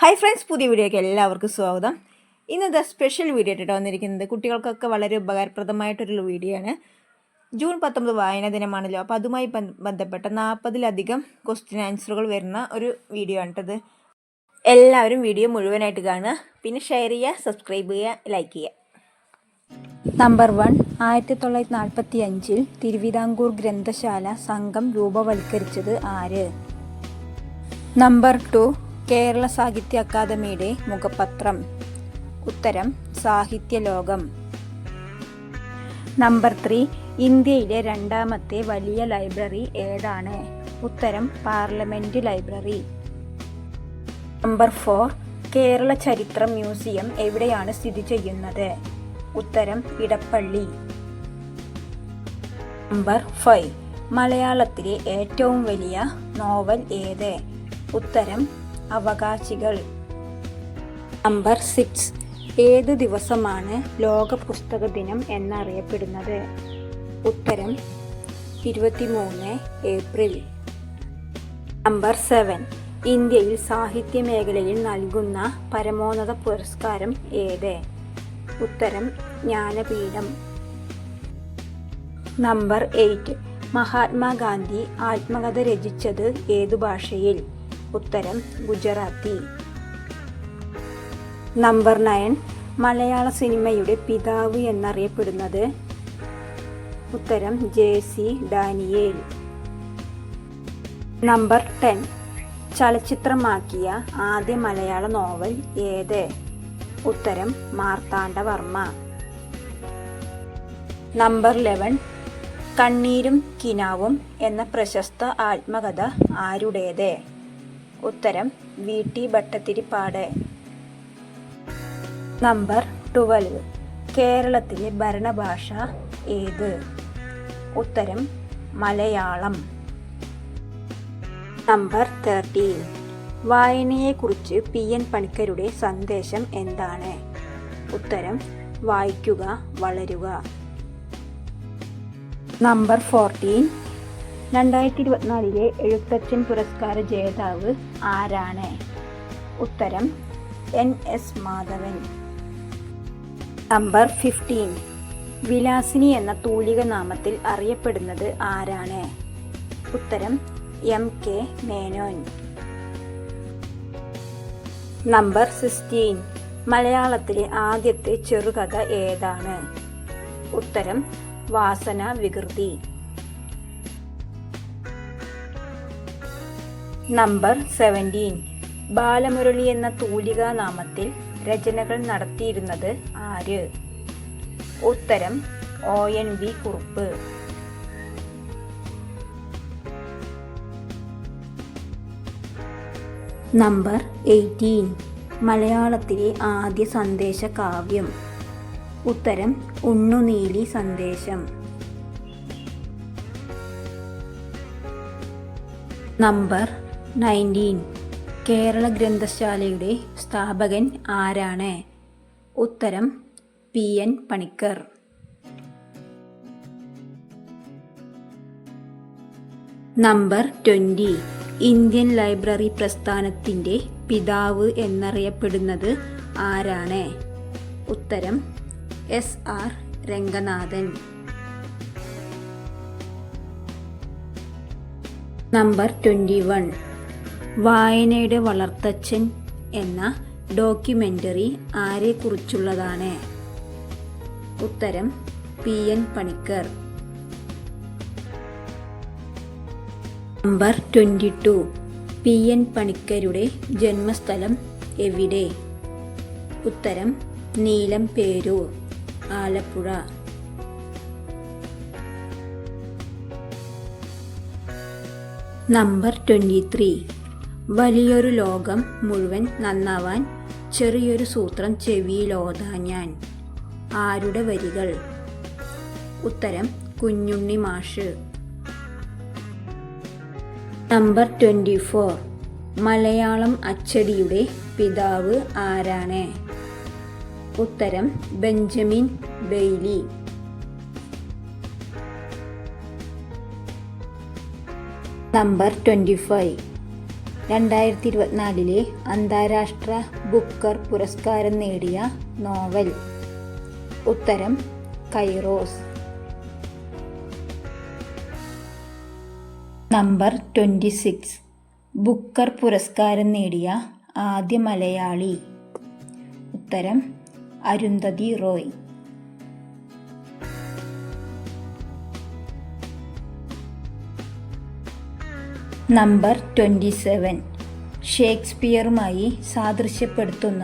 Hi friends, പുതിയ വീഡിയോയ്ക്ക് എല്ലാവർക്കും സ്വാഗതം. ഇന്നത്തെ സ്പെഷ്യൽ വീഡിയോ ആയിട്ട് വന്നിരിക്കുന്നത് കുട്ടികൾക്കൊക്കെ വളരെ ഉപകാരപ്രദമായിട്ടൊരു വീഡിയോ ആണ്. ജൂൺ 19 വായനാ ദിനമാണല്ലോ, അപ്പോൾ അതുമായി ബന്ധപ്പെട്ട 40-ലധികം ക്വസ്റ്റ്യൻ ആൻസറുകൾ വരുന്ന ഒരു വീഡിയോ ആണിട്ടത്. എല്ലാവരും വീഡിയോ മുഴുവനായിട്ട് കാണുക, പിന്നെ ഷെയർ ചെയ്യുക, സബ്സ്ക്രൈബ് ചെയ്യുക, ലൈക്ക് ചെയ്യുക. നമ്പർ 1, 1945 തിരുവിതാംകൂർ ഗ്രന്ഥശാല സംഘം രൂപവൽക്കരിച്ചത് ആര്? നമ്പർ 2, കേരള സാഹിത്യ അക്കാദമിയുടെ മുഖപത്രം. ഉത്തരം സാഹിത്യലോകം. നമ്പർ 3, ഇന്ത്യയിലെ രണ്ടാമത്തെ വലിയ ലൈബ്രറി ഏതാണ്? ഉത്തരം പാർലമെന്റ് ലൈബ്രറി. നമ്പർ 4, കേരള ചരിത്ര മ്യൂസിയം എവിടെയാണ് സ്ഥിതി ചെയ്യുന്നത്? ഉത്തരം ഇടപ്പള്ളി. നമ്പർ 5, മലയാളത്തിലെ ഏറ്റവും വലിയ നോവൽ ഏത്? ഉത്തരം അവകാശികൾ. നമ്പർ 6, ഏതു ദിവസമാണ് ലോക പുസ്തക ദിനം എന്നറിയപ്പെടുന്നത്? ഉത്തരം 23 ഏപ്രിൽ. നമ്പർ 7, ഇന്ത്യയിൽ സാഹിത്യ മേഖലയിൽ നൽകുന്ന പരമോന്നത പുരസ്കാരം ഏത്? ഉത്തരം ജ്ഞാനപീഠം. നമ്പർ 8, മഹാത്മാഗാന്ധി ആത്മകഥ രചിച്ചത് ഏതു ഭാഷയിൽ? ഉത്തരം ഗുജറാത്തി. നമ്പർ 9, മലയാള സിനിമയുടെ പിതാവ് എന്നറിയപ്പെടുന്നത്? ഉത്തരം JC ഡാനിയേൽ. നമ്പർ 10, ചലച്ചിത്രമാക്കിയ ആദ്യ മലയാള നോവൽ ഏത്? ഉത്തരം മാർത്താണ്ഡവർമ്മ. നമ്പർ 11, കണ്ണീരും കിനാവും എന്ന പ്രശസ്ത ആത്മകഥ ആരുടേത്? ഉത്തരം VT ഭട്ടതിരിപ്പാട്. നമ്പർ 12, കേരളത്തിലെ ഭരണഭാഷ ഏത്? ഉത്തരം മലയാളം. നമ്പർ 13, വായനയെക്കുറിച്ച് PN പണിക്കരുടെ സന്ദേശം എന്താണ്? ഉത്തരം വായിക്കുക, വളരുക. നമ്പർ 14, 2024 എഴുത്തച്ഛൻ പുരസ്കാര ജേതാവ് ആരാണ്? ഉത്തരം NS മാധവൻ. നമ്പർ 15, വിലാസിനി എന്ന തൂലിക നാമത്തിൽ അറിയപ്പെടുന്നത് ആരാണ്? ഉത്തരം MK മേനോൻ. നമ്പർ 16, മലയാളത്തിലെ ആദ്യത്തെ ചെറുകഥ ഏതാണ്? ഉത്തരം വാസന വികൃതി. നമ്പർ 17, ബാലമുരളി എന്ന തൂലികാ നാമത്തിൽ രചനകൾ നടത്തിയിരുന്നത് ആര്? ഉത്തരം ONV കുറുപ്പ്. നമ്പർ 18, മലയാളത്തിലെ ആദ്യ സന്ദേശ കാവ്യം? ഉത്തരം ഉണ്ണുനീലി സന്ദേശം. നമ്പർ 19, കേരള ഗ്രന്ഥശാലയുടെ സ്ഥാപകൻ ആരാണ്? ഉത്തരം PN Panicker. Number 20, Indian library പ്രസ്ഥാനത്തിൻ്റെ പിതാവ് എന്നറിയപ്പെടുന്നത് ആരാണ്? ഉത്തരം SR രംഗനാഥൻ. നമ്പർ 21, വായനയുടെ വളർത്തച്ഛൻ എന്ന ഡോക്യുമെൻ്ററി ആരെക്കുറിച്ചുള്ളതാണ്? ഉത്തരം PN പണിക്കർ. നമ്പർ 22, PN പണിക്കരുടെ ജന്മസ്ഥലം എവിടെ? ഉത്തരം നീലംപേരൂർ, ആലപ്പുഴ. നമ്പർ 23, വലിയൊരു ലോകം മുഴുവൻ നന്നാവാൻ ചെറിയൊരു സൂത്രം ചെവിയിലോതാ ഞാൻ. ആരുടെ വരികൾ? ഉത്തരം കുഞ്ഞുണ്ണി മാഷ്. നമ്പർ 24, മലയാളം അച്ചടിയുടെ പിതാവ് ആരാണ്? ഉത്തരം ബെഞ്ചമിൻ ബെയ്ലി. നമ്പർ 25, 2024 അന്താരാഷ്ട്ര ബുക്കർ പുരസ്കാരം നേടിയ നോവൽ? ഉത്തരം കൈറോസ്. നമ്പർ 26. ബുക്കർ പുരസ്കാരം നേടിയ ആദ്യ മലയാളി? ഉത്തരം അരുന്ധതി റോയ്. നമ്പർ 27. ഷേക്സ്പിയറുമായി സാദൃശ്യപ്പെടുത്തുന്ന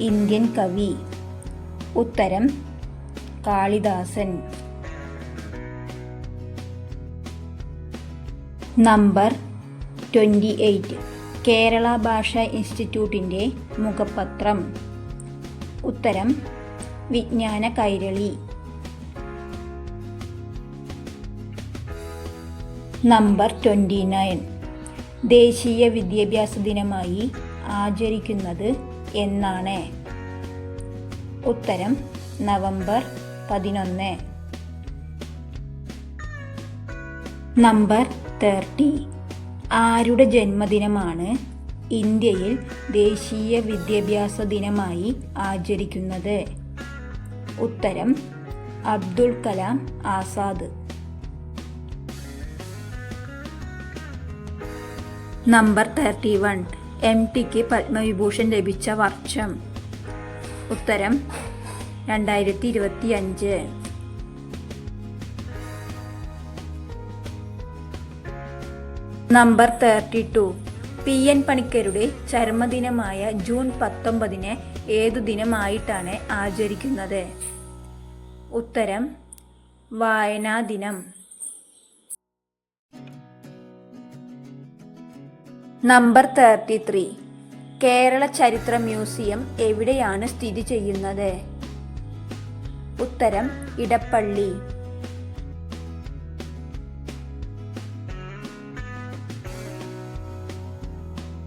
ഇന്ത്യൻ കവി? ഉത്തരം കാളിദാസൻ. നമ്പർ 28. കേരള ഭാഷാ ഇൻസ്റ്റിറ്റ്യൂട്ടിൻ്റെ മുഖപത്രം? ഉത്തരം വിജ്ഞാന കൈരളി. നമ്പർ 29. ദേശീയ വിദ്യാഭ്യാസ ദിനമായി ആചരിക്കുന്നത് എന്നാണ്? ഉത്തരം നവംബർ 11. നമ്പർ 30. ആരുടെ ജന്മദിനമാണ് ഇന്ത്യയിൽ ദേശീയ വിദ്യാഭ്യാസ ദിനമായി ആചരിക്കുന്നത്? ഉത്തരം അബ്ദുൽ കലാം ആസാദ്. നമ്പർ 31. MTക്ക് പത്മവിഭൂഷൺ ലഭിച്ച വർഷം? ഉത്തരം 2025. നമ്പർ 32. PN പണിക്കരുടെ ചരമദിനമായ ജൂൺ 19 ഏതു ദിനമായിട്ടാണ് ആചരിക്കുന്നത്? ഉത്തരം വായനാ ദിനം. നമ്പർ 33. കേരള ചരിത്ര മ്യൂസിയം എവിടെയാണ് സ്ഥിതി ചെയ്യുന്നത്? ഉത്തരം ഇടപ്പള്ളി.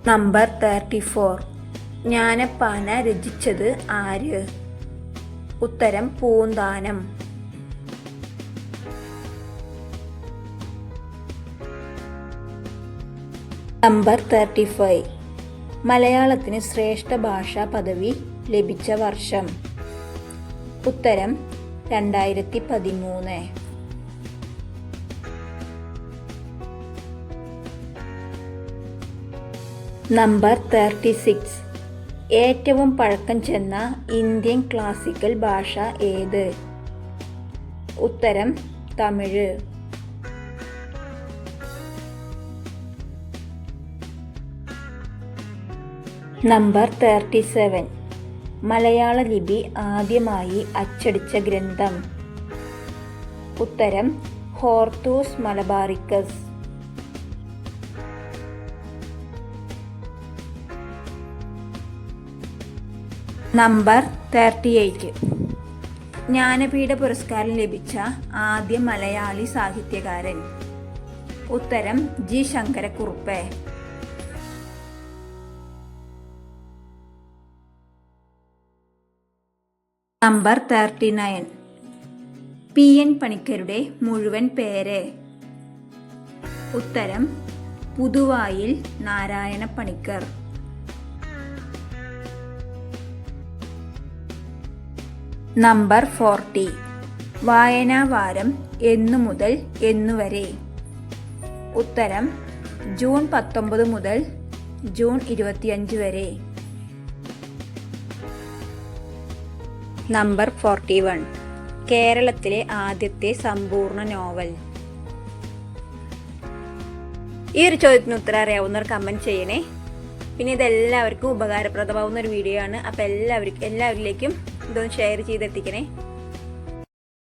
നമ്പർ 34. ജ്ഞാനപ്പാന രചിച്ചത് ആര്? ഉത്തരം പൂന്താനം. നമ്പർ 35. മലയാളത്തിന് ശ്രേഷ്ഠ ഭാഷാ പദവി ലഭിച്ച വർഷം? ഉത്തരം 2013. നമ്പർ 36. ഏറ്റവും പഴക്കം ചെന്ന ഇന്ത്യൻ ക്ലാസിക്കൽ ഭാഷ ഏത്? ഉത്തരം തമിഴ്. നമ്പർ 37. മലയാള ലിപി ആദ്യമായി അച്ചടിച്ച ഗ്രന്ഥം? ഉത്തരം ഹോർത്തൂസ് മലബാറിക്കസ്. നമ്പർ 38. ജ്ഞാനപീഠ പുരസ്കാരം ലഭിച്ച ആദ്യ മലയാളി സാഹിത്യകാരൻ? ഉത്തരം ജി ശങ്കരക്കുറുപ്പ്. നമ്പർ 39. PN പണിക്കരുടെ മുഴുവൻ പേര്? ഉത്തരം പുതുവായിൽ നാരായണ പണിക്കർ. നമ്പർ 40. വായനാ വാരം എന്നു മുതൽ എന്നുവരെ? ഉത്തരം ജൂൺ 19 മുതൽ ജൂൺ 25 വരെ. നമ്പർ 41. കേരളത്തിലെ ആദ്യത്തെ സമ്പൂർണ്ണ നോവൽ? ഈ ഒരു ചോദ്യത്തിന് ഉത്തരം അറിയാവുന്നവർ കമൻറ്റ് ചെയ്യണേ. പിന്നെ ഇതെല്ലാവർക്കും ഉപകാരപ്രദമാവുന്ന ഒരു വീഡിയോ ആണ്. അപ്പോൾ എല്ലാവരിലേക്കും ഇതൊന്ന് ഷെയർ ചെയ്തെത്തിക്കണേ.